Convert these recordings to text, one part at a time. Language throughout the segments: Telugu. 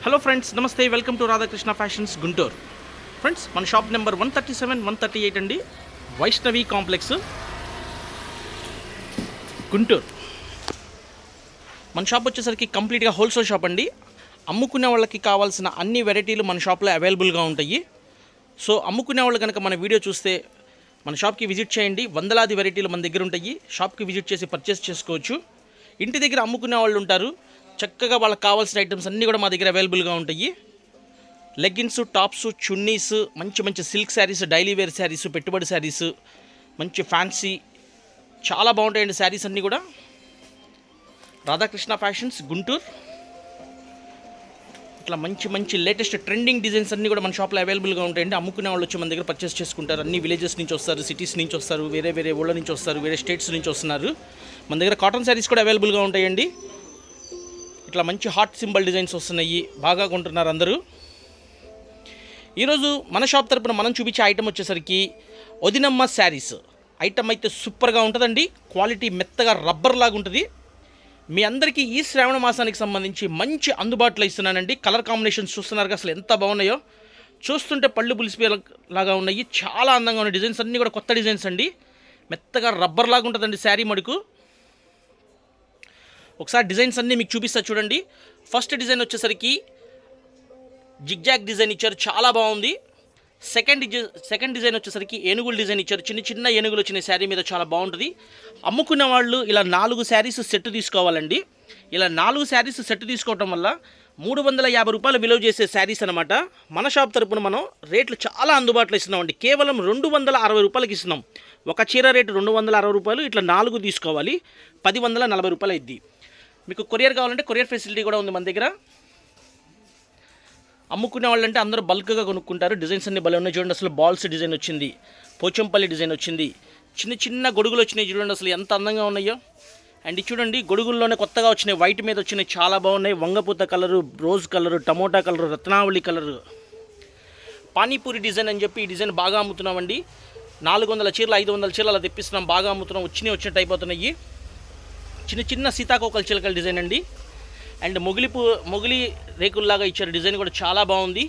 హలో ఫ్రెండ్స్, నమస్తే. Welcome to Radhakrishna fashions Guntur. Friends, మన షాప్ నెంబర్ 137, 138 అండి, వైష్ణవి కాంప్లెక్స్, గుంటూరు. మన షాప్ వచ్చేసరికి కంప్లీట్గా హోల్సేల్ షాప్ అండి. అమ్ముకునే వాళ్ళకి కావాల్సిన అన్ని వెరైటీలు మన షాప్లో అవైలబుల్గా ఉంటాయి. సో అమ్ముకునే వాళ్ళు కనుక మన వీడియో చూస్తే మన షాప్కి విజిట్ చేయండి. వందలాది వెరైటీలు మన దగ్గర ఉంటాయి. షాప్కి విజిట్ చేసి పర్చేస్ చేసుకోవచ్చు. ఇంటి దగ్గర అమ్ముకునే వాళ్ళు ఉంటారు. చక్కగా వాళ్ళకి కావాల్సిన ఐటమ్స్ అన్నీ కూడా మా దగ్గర అవైలబుల్గా ఉంటాయి. లెగ్గిన్స్, టాప్స్, చున్నీస్, మంచి మంచి silk saris, daily wear saris, పెట్టుబడి శారీస్, మంచి ఫ్యాన్సీ, చాలా బాగుంటాయండి శారీస్ అన్నీ కూడా. రాధాకృష్ణ ఫ్యాషన్స్ గుంటూరు. ఇట్లా మంచి మంచి లేటెస్ట్ ట్రెండింగ్ డిజైన్స్ అన్నీ కూడా మన షాప్లో అవైలబుల్గా ఉంటాయండి. అమ్ముకునే వాళ్ళు వచ్చి మన దగ్గర పర్చేస్ చేసుకుంటారు. అన్ని విలేజెస్ నుంచి వస్తారు, సిటీస్ నుంచి వస్తారు, వేరే వేరే ఊళ్ళ నుంచి వస్తారు, వేరే స్టేట్స్ నుంచి వస్తున్నారు. మన దగ్గర కాటన్ శారీస్ కూడా అవైలబుల్గా ఉంటాయండి. ఇట్లా మంచి హార్ట్ సింబల్ డిజైన్స్ వస్తున్నాయి, బాగా కొంటున్నారు అందరూ. ఈరోజు మన షాప్ తరపున మనం చూపించే ఐటమ్ వచ్చేసరికి వదినమ్మ శారీస్. ఐటమ్ అయితే సూపర్గా ఉంటుందండి. క్వాలిటీ మెత్తగా రబ్బర్ లాగా ఉంటుంది. మీ అందరికీ ఈ శ్రావణ మాసానికి సంబంధించి మంచి అందుబాటులో ఇస్తున్నానండి. కలర్ కాంబినేషన్స్ చూస్తున్నారు అసలు ఎంత బాగున్నాయో. చూస్తుంటే పళ్ళు పులిసిపోయేలాగా ఉన్నాయి. చాలా అందంగా ఉన్నాయి. డిజైన్స్ అన్నీ కూడా కొత్త డిజైన్స్ అండి. మెత్తగా రబ్బర్ లాగా ఉంటుందండి శారీ మడుకు. ఒకసారి డిజైన్స్ అన్నీ మీకు చూపిస్తా చూడండి. ఫస్ట్ డిజైన్ వచ్చేసరికి జిగ్జాగ్ డిజైన్ ఇచ్చారు, చాలా బాగుంది. సెకండ్ డిజైన్ వచ్చేసరికి ఏనుగులు డిజైన్ ఇచ్చారు. చిన్న చిన్న ఏనుగులు వచ్చిన శారీ మీద చాలా బాగుంటుంది. అమ్ముకున్న వాళ్ళు ఇలా 4 శారీస్ సెట్ తీసుకోవాలండి. ఇలా 4 శారీస్ సెట్ తీసుకోవటం వల్ల 350 రూపాయలు విలువ చేసే శారీస్ అనమాట. మన షాప్ తరపున మనం రేట్లు చాలా అందుబాటులో ఇస్తున్నామండి. కేవలం 260 రూపాయలకి ఇస్తున్నాం. ఒక చీర రేటు 260 రూపాయలు. ఇట్లా 4 తీసుకోవాలి, 1040 రూపాయలు అయింది. మీకు కొరియర్ కావాలంటే కొరియర్ ఫెసిలిటీ కూడా ఉంది మన దగ్గర. అమ్ముకునే వాళ్ళంటే అందరూ బల్క్గా కొనుక్కుంటారు. డిజైన్స్ అన్ని భలే ఉన్నాయి చూడండి. అసలు బాల్స్ డిజైన్ వచ్చింది, పోచంపల్లి డిజైన్ వచ్చింది, చిన్న చిన్న గొడుగులు వచ్చినాయి చూడండి, అసలు ఎంత అందంగా ఉన్నాయో. అండ్ చూడండి, గొడుగుల్లోనే కొత్తగా వచ్చినాయి, వైట్ మీద వచ్చినాయి, చాలా బాగున్నాయి. వంగపూత colour, rose colour, tomato colour, Ratnavali colour, panipuri design అని చెప్పి ఈ డిజైన్ బాగా అమ్ముతున్నామండి. 400 చీరలు, 500 చీరలు అలా తెప్పిస్తున్నాం, బాగా అమ్ముతున్నాం. వచ్చినట్టు అయిపోతున్నాయి. చిన్న చిన్న సీతాకోకల చిలకల డిజైన్ అండి. అండ్ మొగిలి రేకుల్లాగా ఇచ్చారు. డిజైన్ కూడా చాలా బాగుంది.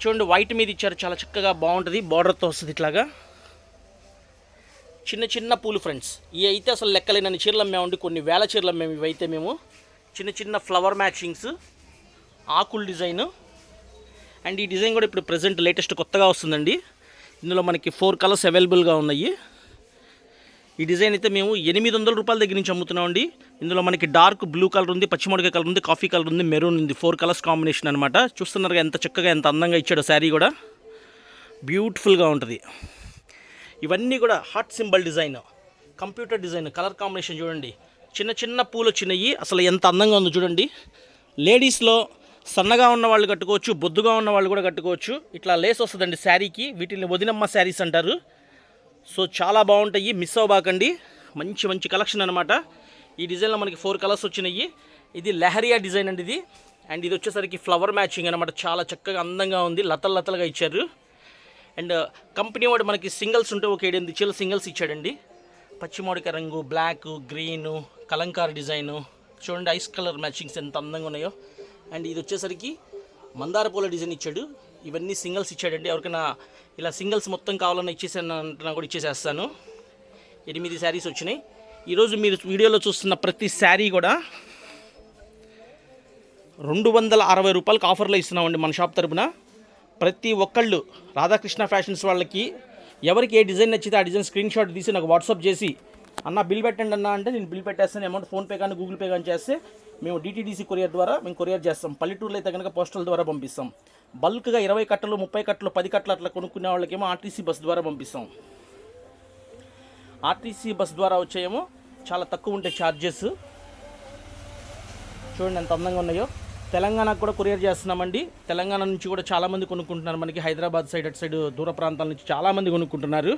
చూడండి, వైట్ మీద ఇచ్చారు, చాలా చక్కగా బాగుంటుంది. బార్డర్తో వస్తుంది ఇట్లాగా. చిన్న చిన్న పూలు ఫ్రెండ్స్. ఇవి అయితే అసలు లెక్కలేనని చీరలు అమ్మామండి, కొన్ని వేల చీరలు అమ్మాము. ఇవైతే మేము చిన్న చిన్న flower matchings, Akula design. And ఈ డిజైన్ కూడా ఇప్పుడు ప్రజెంట్ లేటెస్ట్ కొత్తగా వస్తుందండి. ఇందులో మనకి 4 కలర్స్ అవైలబుల్గా ఉన్నాయి. ఈ డిజైన్ అయితే మేము 800 రూపాయల దగ్గర నుంచి అమ్ముతున్నామండి. ఇందులో మనకి డార్క్ బ్లూ కలర్ ఉంది, పచ్చిమిరపకాయ కలర్ ఉంది, కాఫీ కలర్ ఉంది, మెరూన్ ఉంది. 4 కలర్స్ కాంబినేషన్ అనమాట. చూస్తున్నారుగా ఎంత చక్కగా, ఎంత అందంగా ఇచ్చాడో. శారీ కూడా బ్యూటిఫుల్గా ఉంటుంది. ఇవన్నీ కూడా heart symbol design, computer design, colour combination చూడండి. చిన్న చిన్న పూలు వచ్చినాయి, అసలు ఎంత అందంగా ఉందో చూడండి. లేడీస్లో సన్నగా ఉన్న వాళ్ళు కట్టుకోవచ్చు, బొద్దుగా ఉన్న వాళ్ళు కూడా కట్టుకోవచ్చు. ఇట్లా లేస్ వస్తుందండి శారీకి. వీటిని వదినమ్మ శారీస్ అంటారు. సో చాలా బాగుంటాయి, మిస్ అవ్వబాకండి. మంచి మంచి కలెక్షన్ అనమాట. ఈ డిజైన్లో మనకి 4 కలర్స్ వచ్చినాయి. ఇది లెహరియా డిజైన్ అండి ఇది. అండ్ ఇది వచ్చేసరికి ఫ్లవర్ మ్యాచింగ్ అనమాట. చాలా చక్కగా అందంగా ఉంది, లతలు లతలుగా ఇచ్చారు. అండ్ కంపెనీ వాడు మనకి సింగిల్స్ ఉంటే ఒక 7-8 చీరలు సింగిల్స్ ఇచ్చాడండి. పచ్చిమోడిక రంగు, బ్లాక్, గ్రీను, కలంకార్ డిజైను చూడండి. ఐస్ కలర్ మ్యాచింగ్స్ ఎంత అందంగా ఉన్నాయో. అండ్ ఇది వచ్చేసరికి మందార పూల డిజైన్ ఇచ్చాడు. ఇవన్నీ సింగిల్స్ ఇచ్చాడండి. ఎవరికైనా ఇలా సింగిల్స్ మొత్తం కావాలన్నా ఇచ్చేసాను అంటున్నా కూడా ఇచ్చేసేస్తాను. 8 శారీస్ వచ్చినాయి. ఈరోజు మీరు వీడియోలో చూస్తున్న ప్రతి శారీ కూడా 260 రూపాయలకు ఆఫర్లో ఇస్తున్నామండి మన షాప్ తరపున. ప్రతి ఒక్కళ్ళు రాధాకృష్ణ ఫ్యాషన్స్ వాళ్ళకి ఎవరికి ఏ డిజైన్ నచ్చితే ఆ డిజైన్ స్క్రీన్ షాట్ తీసి నాకు వాట్సాప్ చేసి, అన్న బిల్ పెట్టండి అన్న అంటే నేను బిల్ పెట్టేస్తాను. అమౌంట్ ఫోన్పే కానీ గూగుల్ పే కానీ చేస్తే మేము DTDC కొరియర్ ద్వారా మేము కొరియర్ చేస్తాం. పల్లెటూరులో అయితే కనుక పోస్టల్ ద్వారా పంపిస్తాం. బల్క్గా 20 కట్టలు, 30 కట్టలు, 10 కట్టలు అట్లా కొనుక్కునే వాళ్ళకేమో RTC బస్ ద్వారా పంపిస్తాం. RTC బస్ ద్వారా వచ్చేమో చాలా తక్కువ ఉంటాయి ఛార్జెస్. చూడండి ఎంత అందంగా ఉన్నాయో. తెలంగాణకు కూడా కొరియర్ చేస్తున్నామండి. తెలంగాణ నుంచి కూడా చాలామంది కొనుక్కుంటున్నారు. మనకి హైదరాబాద్ సైడ్, అటు సైడ్ దూర ప్రాంతాల నుంచి చాలామంది కొనుక్కుంటున్నారు.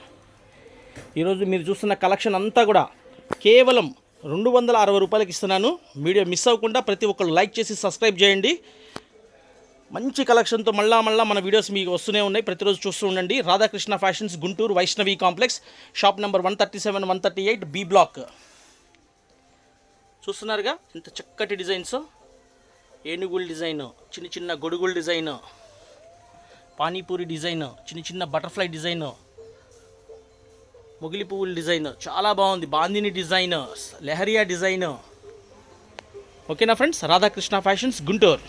ఈరోజు మీరు చూస్తున్న కలెక్షన్ అంతా కూడా కేవలం 260 రూపాయలకి ఇస్తున్నాను. వీడియో మిస్ అవ్వకుండా ప్రతి ఒక్కరు లైక్ చేసి సబ్స్క్రైబ్ చేయండి. మంచి కలెక్షన్తో మళ్ళా మన వీడియోస్ మీకు వస్తూనే ఉన్నాయి. ప్రతిరోజు చూస్తూ ఉండండి. Radhakrishna fashions Guntur, Vaishnavi complex, shop number 137, 138 B block. చూస్తున్నారుగా ఎంత చక్కటి డిజైన్స్. ఏనుగుల డిజైన్, చిన్న చిన్న గొడుగుల డిజైన్, పానీపూరి డిజైన్, చిన్న చిన్న బటర్ఫ్లై డిజైన్, మొగిలి పువ్వుల డిజైన్ చాలా బాగుంది. Bandhani design, leheriya design. ఓకేనా ఫ్రెండ్స్, రాధాకృష్ణ ఫ్యాషన్స్ గుంటూరు.